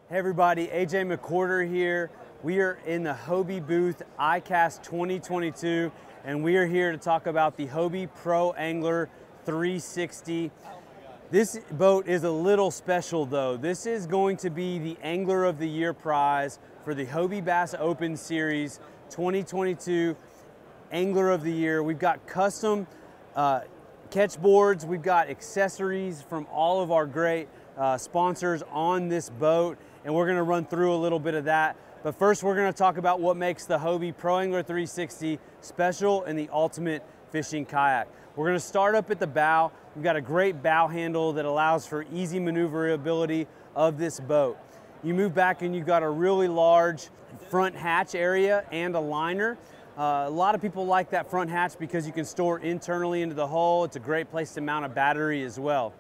Hey everybody, AJ McWhorter here. We are in the Hobie booth, ICast 2022, and we are here to talk about the Hobie Pro Angler 360. This boat is a little special though. This is going to be the Angler of the Year prize for the Hobie Bass Open Series 2022 Angler of the Year. We've got custom catch boards, we've got accessories from all of our great sponsors on this boat, and we're going to run through a little bit of that. But first we're going to talk about what makes the Hobie Pro Angler 360 special and the ultimate fishing kayak. We're going to start up at the bow. We've got a great bow handle that allows for easy maneuverability of this boat. You move back and you've got a really large front hatch area and a liner. A lot of people like that front hatch because you can store internally into the hull. It's a great place to mount a battery as well.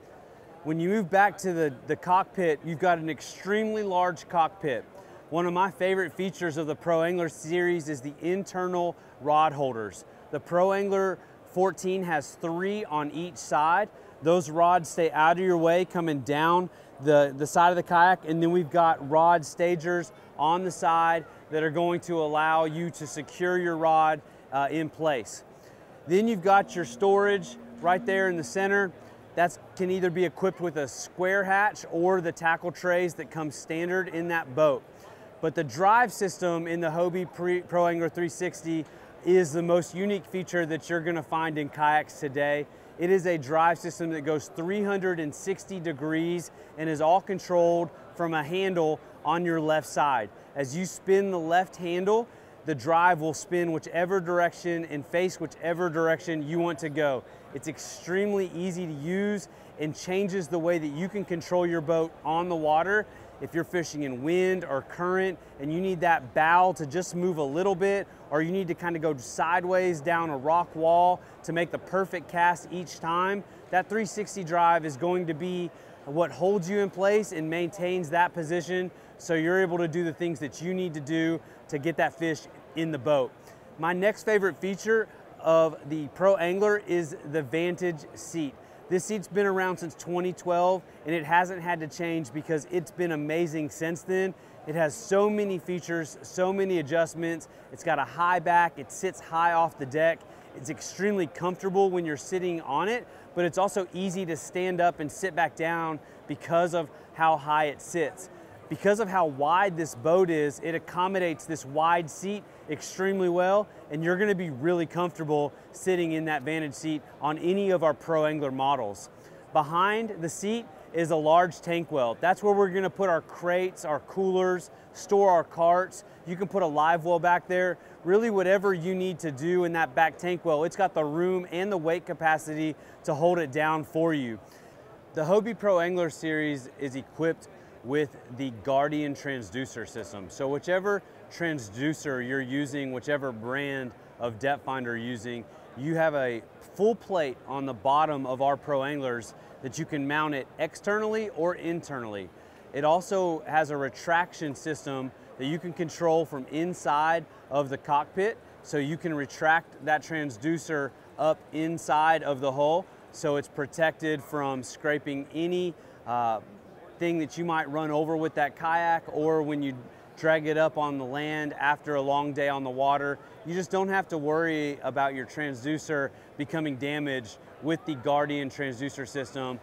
When you move back to the cockpit, you've got an extremely large cockpit. One of my favorite features of the Pro Angler series is the internal rod holders. The Pro Angler 14 has 3 on each side. Those rods stay out of your way coming down the side of the kayak, and then we've got rod stagers on the side that are going to allow you to secure your rod in place. Then you've got your storage right there in the center. That can either be equipped with a square hatch or the tackle trays that come standard in that boat. But the drive system in the Hobie Pro Angler 360 is the most unique feature that you're going to find in kayaks today. It is a drive system that goes 360 degrees and is all controlled from a handle on your left side. As you spin the left handle, the drive will spin whichever direction and face whichever direction you want to go. It's extremely easy to use and changes the way that you can control your boat on the water. If you're fishing in wind or current and you need that bow to just move a little bit, or you need to kind of go sideways down a rock wall to make the perfect cast each time, that 360 drive is going to be what holds you in place and maintains that position so you're able to do the things that you need to do to get that fish in the boat. My next favorite feature of the Pro Angler is the Vantage seat. This seat's been around since 2012 and it hasn't had to change because it's been amazing since then. It has so many features, so many adjustments. It's got a high back, it sits high off the deck. It's extremely comfortable when you're sitting on it, but it's also easy to stand up and sit back down because of how high it sits. Because of how wide this boat is, it accommodates this wide seat extremely well, and you're going to be really comfortable sitting in that Vantage seat on any of our Pro Angler models. Behind the seat is a large tank well. That's where we're going to put our crates, our coolers, store our carts. You can put a live well back there. Really whatever you need to do in that back tank well, it's got the room and the weight capacity to hold it down for you. The Hobie Pro Angler series is equipped with the Guardian Transducer System. So whichever transducer you're using, whichever brand of depth finder you're using, you have a full plate on the bottom of our Pro Anglers that you can mount it externally or internally. It also has a retraction system that you can control from inside of the cockpit, so you can retract that transducer up inside of the hull so it's protected from scraping any thing that you might run over with that kayak, or when you drag it up on the land after a long day on the water. You just don't have to worry about your transducer becoming damaged with the Guardian Transducer System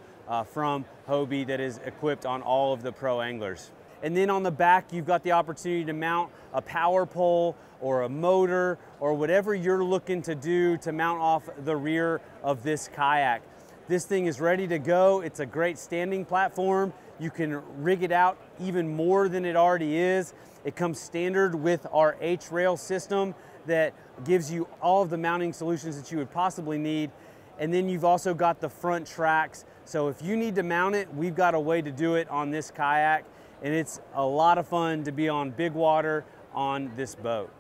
from Hobie that is equipped on all of the Pro Anglers. And then on the back, you've got the opportunity to mount a power pole or a motor or whatever you're looking to do to mount off the rear of this kayak. This thing is ready to go. It's a great standing platform. You can rig it out even more than it already is. It comes standard with our H-rail system that gives you all of the mounting solutions that you would possibly need. And then you've also got the front tracks. So if you need to mount it, we've got a way to do it on this kayak. And it's a lot of fun to be on big water on this boat.